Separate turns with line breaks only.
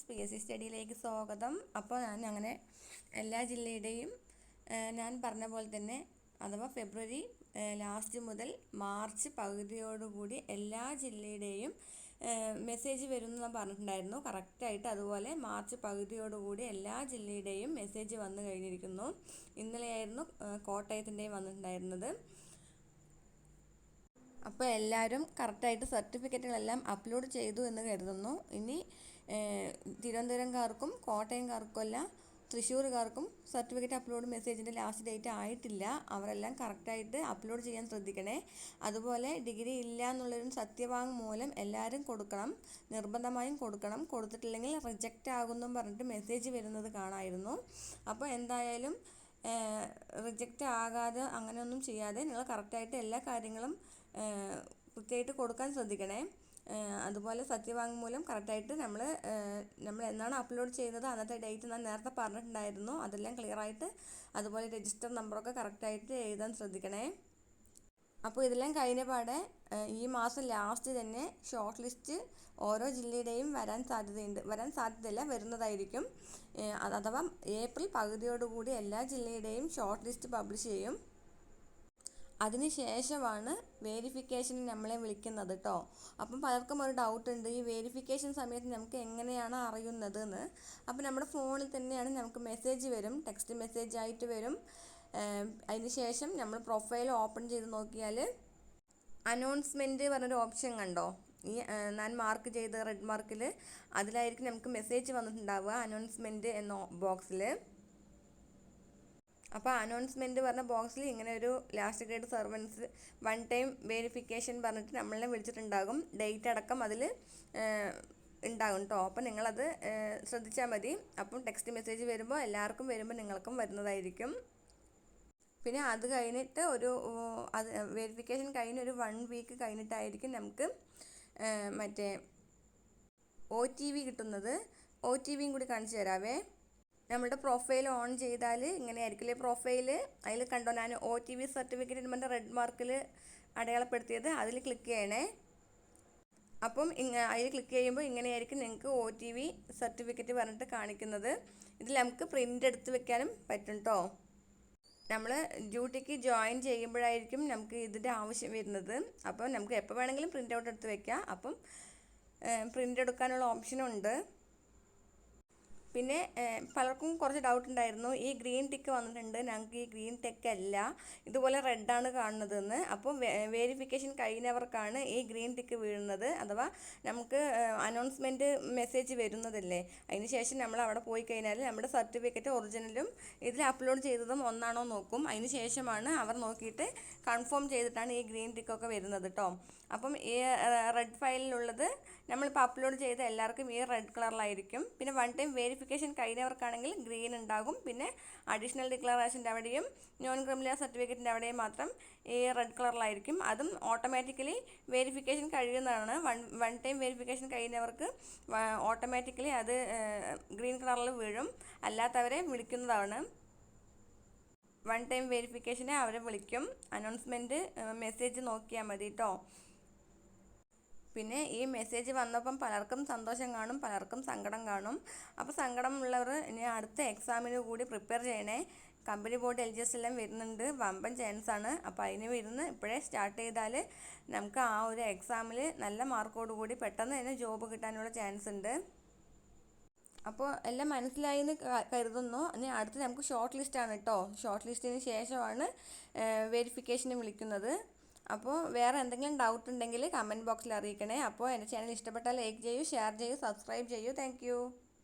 PSC സ്റ്റഡിയിലേക്ക് സ്വാഗതം. അപ്പോൾ ഞാൻ അങ്ങനെ എല്ലാ ജില്ലയുടെയും ഞാൻ പറഞ്ഞ പോലെ തന്നെ അഥവാ ഫെബ്രുവരി ലാസ്റ്റ് മുതൽ മാർച്ച് പകുതിയോടുകൂടി എല്ലാ ജില്ലയുടെയും മെസ്സേജ് വരുമെന്ന് ഞാൻ പറഞ്ഞിട്ടുണ്ടായിരുന്നു. കറക്റ്റായിട്ട് അതുപോലെ മാർച്ച് പകുതിയോടുകൂടി എല്ലാ ജില്ലയുടെയും മെസ്സേജ് വന്നു കഴിഞ്ഞിരിക്കുന്നു. ഇന്നലെയായിരുന്നു കോട്ടയത്തിൻ്റെയും വന്നിട്ടുണ്ടായിരുന്നത്. അപ്പോൾ എല്ലാവരും കറക്റ്റായിട്ട് സർട്ടിഫിക്കറ്റുകളെല്ലാം അപ്ലോഡ് ചെയ്തു എന്ന് കരുതുന്നു. ഇനി തിരുവനന്തപുരംകാർക്കും കോട്ടയംകാർക്കുമെല്ലാം തൃശ്ശൂർകാർക്കും സർട്ടിഫിക്കറ്റ് അപ്ലോഡ് മെസ്സേജിൻ്റെ ലാസ്റ്റ് ഡേറ്റ് ആയിട്ടില്ല. അവരെല്ലാം കറക്റ്റായിട്ട് അപ്ലോഡ് ചെയ്യാൻ ശ്രദ്ധിക്കണേ. അതുപോലെ ഡിഗ്രി ഇല്ല എന്നുള്ളൊരു സത്യവാങ്മൂലം എല്ലാവരും കൊടുക്കണം, നിർബന്ധമായും കൊടുക്കണം. കൊടുത്തിട്ടില്ലെങ്കിൽ റിജക്റ്റ് ആകുമെന്നും പറഞ്ഞിട്ട് മെസ്സേജ് വരുന്നത് കാണാമായിരുന്നു. അപ്പോൾ എന്തായാലും റിജക്റ്റ് ആകാതെ അങ്ങനെയൊന്നും ചെയ്യാതെ നിങ്ങൾ കറക്റ്റായിട്ട് എല്ലാ കാര്യങ്ങളും കൃത്യമായിട്ട് കൊടുക്കാൻ ശ്രദ്ധിക്കണേ. അതുപോലെ സത്യവാങ്മൂലം കറക്റ്റായിട്ട് നമ്മൾ എന്നാണ് അപ്ലോഡ് ചെയ്യുന്നത് അന്നത്തെ ഡേറ്റ് ഞാൻ നേരത്തെ പറഞ്ഞിട്ടുണ്ടായിരുന്നു. അതെല്ലാം ക്ലിയറായിട്ട് അതുപോലെ രജിസ്റ്റർ നമ്പറൊക്കെ കറക്റ്റായിട്ട് എഴുതാൻ ശ്രദ്ധിക്കണേ. അപ്പോൾ ഇതെല്ലാം കഴിഞ്ഞ പാടെ ഈ മാസം ലാസ്റ്റ് തന്നെ ഷോർട്ട് ലിസ്റ്റ് ഓരോ ജില്ലയുടെയും വരാൻ സാധ്യതയില്ല, വരുന്നതായിരിക്കും. അഥവാ ഏപ്രിൽ പകുതിയോടുകൂടി എല്ലാ ജില്ലയുടെയും ഷോർട്ട് ലിസ്റ്റ് പബ്ലിഷ് ചെയ്യും. അതിനുശേഷമാണ് വേരിഫിക്കേഷന് നമ്മളെ വിളിക്കുന്നത് കേട്ടോ. അപ്പം പലർക്കും ഒരു ഡൗട്ട് ഉണ്ട്, ഈ വേരിഫിക്കേഷൻ സമയത്ത് നമുക്ക് എങ്ങനെയാണ് അറിയുന്നത് എന്ന്. അപ്പോൾ നമ്മുടെ ഫോണിൽ തന്നെയാണ് നമുക്ക് മെസ്സേജ് വരും, ടെക്സ്റ്റ് മെസ്സേജ് ആയിട്ട് വരും. അതിന് ശേഷം നമ്മൾ പ്രൊഫൈൽ ഓപ്പൺ ചെയ്ത് നോക്കിയാൽ അനൗൺസ്മെൻറ്റ് പറഞ്ഞൊരു ഓപ്ഷൻ കണ്ടോ? ഈ ഞാൻ മാർക്ക് ചെയ്ത റെഡ് മാർക്കിൽ അതിലായിരിക്കും നമുക്ക് മെസ്സേജ് വന്നിട്ടുണ്ടാവുക, അനൗൺസ്മെൻറ്റ് എന്ന ബോക്സിൽ. അപ്പോൾ അനൗൺസ്മെൻറ്റ് പറഞ്ഞ ബോക്സിൽ ഇങ്ങനെ ഒരു last grade servants one time verification പറഞ്ഞിട്ട് നമ്മളെ വിളിച്ചിട്ടുണ്ടാകും. ഡേറ്റ് അടക്കം അതിൽ ഉണ്ടാകും കേട്ടോ. അപ്പോൾ നിങ്ങളത് ശ്രദ്ധിച്ചാൽ മതി. അപ്പം ടെക്സ്റ്റ് മെസ്സേജ് വരുമ്പോൾ എല്ലാവർക്കും വരുമ്പോൾ നിങ്ങൾക്കും വരുന്നതായിരിക്കും. പിന്നെ അത് കഴിഞ്ഞിട്ട് അത് വേരിഫിക്കേഷൻ കഴിഞ്ഞ് ഒരു 1 വീക്ക് കഴിഞ്ഞിട്ടായിരിക്കും നമുക്ക് മറ്റേ OTV കിട്ടുന്നത്. OTV കൂടി കാണിച്ചു തരാവേ. നമ്മുടെ പ്രൊഫൈൽ ഓൺ ചെയ്താൽ ഇങ്ങനെ ആയിരിക്കില്ലേ പ്രൊഫൈൽ, അതിൽ കണ്ടോ ഞാൻ OTV സർട്ടിഫിക്കറ്റ് പറഞ്ഞ റെഡ് മാർക്കിൽ അടയാളപ്പെടുത്തിയത്, അതിൽ ക്ലിക്ക് ചെയ്യണേ. അപ്പം അതിൽ ക്ലിക്ക് ചെയ്യുമ്പോൾ ഇങ്ങനെയായിരിക്കും നിങ്ങൾക്ക് OTV സർട്ടിഫിക്കറ്റ് പറഞ്ഞിട്ട് കാണിക്കുന്നത്. ഇതിൽ നമുക്ക് പ്രിൻ്റ് എടുത്ത് വെക്കാനും പറ്റും കേട്ടോ. നമ്മൾ ഡ്യൂട്ടിക്ക് ജോയിൻ ചെയ്യുമ്പോഴായിരിക്കും നമുക്ക് ഇതിൻ്റെ ആവശ്യം വരുന്നത്. അപ്പം നമുക്ക് എപ്പോൾ വേണമെങ്കിലും പ്രിൻ്റ് ഔട്ട് എടുത്ത് വെക്കാം. അപ്പം പ്രിൻ്റ് എടുക്കാനുള്ള ഓപ്ഷനുണ്ട്. പിന്നെ പലർക്കും കുറച്ച് ഡൗട്ട് ഉണ്ടായിരുന്നു, ഈ ഗ്രീൻ ടിക്ക് വന്നിട്ടുണ്ട്, ഞങ്ങൾക്ക് ഈ ഗ്രീൻ ടിക്ക് അല്ല, ഇതുപോലെ റെഡാണ് കാണുന്നതെന്ന്. അപ്പം വേരിഫിക്കേഷൻ കഴിഞ്ഞവർക്കാണ് ഈ ഗ്രീൻ ടിക്ക് വീഴുന്നത്. അഥവാ നമുക്ക് അനൗൺസ്മെൻറ്റ് മെസ്സേജ് വരുന്നതല്ലേ, അതിന് ശേഷം നമ്മൾ അവിടെ പോയി കഴിഞ്ഞാൽ നമ്മുടെ സർട്ടിഫിക്കറ്റ് ഒറിജിനലും ഇതിൽ അപ്ലോഡ് ചെയ്തതും ഒന്നാണോ നോക്കും. അതിന് ശേഷമാണ് അവർ നോക്കിയിട്ട് കൺഫേം ചെയ്തിട്ടാണ് ഈ ഗ്രീൻ ടിക്കൊക്കെ വരുന്നത് കേട്ടോ. അപ്പം ഈ റെഡ് ഫയലിലുള്ളത് നമ്മളിപ്പോൾ അപ്ലോഡ് ചെയ്ത എല്ലാവർക്കും ഈ റെഡ് കളറിലായിരിക്കും. പിന്നെ വൺ ടൈം വേരിഫിക്കേഷൻ കഴിഞ്ഞവർക്കാണെങ്കിൽ ഗ്രീൻ ഉണ്ടാകും. പിന്നെ അഡീഷണൽ ഡിക്ലറേഷൻ്റെ അവിടെയും നോൺ ക്രിമിനൽ സർട്ടിഫിക്കറ്റിൻ്റെ അവിടെയും മാത്രം ഈ റെഡ് കളറിലായിരിക്കും. അതും ഓട്ടോമാറ്റിക്കലി വേരിഫിക്കേഷൻ കഴിയുന്നതാണ്. വൺ ടൈം വേരിഫിക്കേഷൻ കഴിയുന്നവർക്ക് ഓട്ടോമാറ്റിക്കലി അത് ഗ്രീൻ കളറിൽ വീഴും. അല്ലാത്തവരെ വിളിക്കുന്നതാണ്. വൺ ടൈം വേരിഫിക്കേഷനെ അവരെ വിളിക്കും. അനൗൺസ്മെൻറ്റ് മെസ്സേജ് നോക്കിയാൽ മതി കേട്ടോ. പിന്നെ ഈ മെസ്സേജ് വന്നപ്പം പലർക്കും സന്തോഷം കാണും, പലർക്കും സങ്കടം കാണും. അപ്പോൾ സങ്കടമുള്ളവർ ഇനി അടുത്ത എക്സാമിന് കൂടി പ്രിപ്പയർ ചെയ്യണേ. കമ്പനി ബോർഡ് LGS എല്ലാം വരുന്നുണ്ട്, വമ്പൻ ചാൻസാണ്. അപ്പോൾ അതിന് വരുന്ന് ഇപ്പോഴേ സ്റ്റാർട്ട് ചെയ്താൽ നമുക്ക് ആ ഒരു എക്സാമിൽ നല്ല മാർക്കോടുകൂടി പെട്ടെന്ന് തന്നെ ജോബ് കിട്ടാനുള്ള ചാൻസ് ഉണ്ട്. അപ്പോൾ എല്ലാം മനസ്സിലായി എന്ന് കരുതുന്നു. ഇനി അടുത്ത് നമുക്ക് ഷോർട്ട് ലിസ്റ്റാണ് കേട്ടോ. ഷോർട്ട് ലിസ്റ്റിന് ശേഷമാണ് വെരിഫിക്കേഷന് വിളിക്കുന്നത്. അപ്പോൾ വേറെ എന്തെങ്കിലും ഡൗട്ട് ഉണ്ടെങ്കിൽ കമൻറ്റ് ബോക്സിൽ അറിയിക്കണേ. അപ്പോൾ എൻ്റെ ചാനൽ ഇഷ്ടപ്പെട്ടാൽ ലൈക്ക് ചെയ്യൂ, ഷെയർ ചെയ്യൂ, സബ്സ്ക്രൈബ് ചെയ്യൂ. താങ്ക്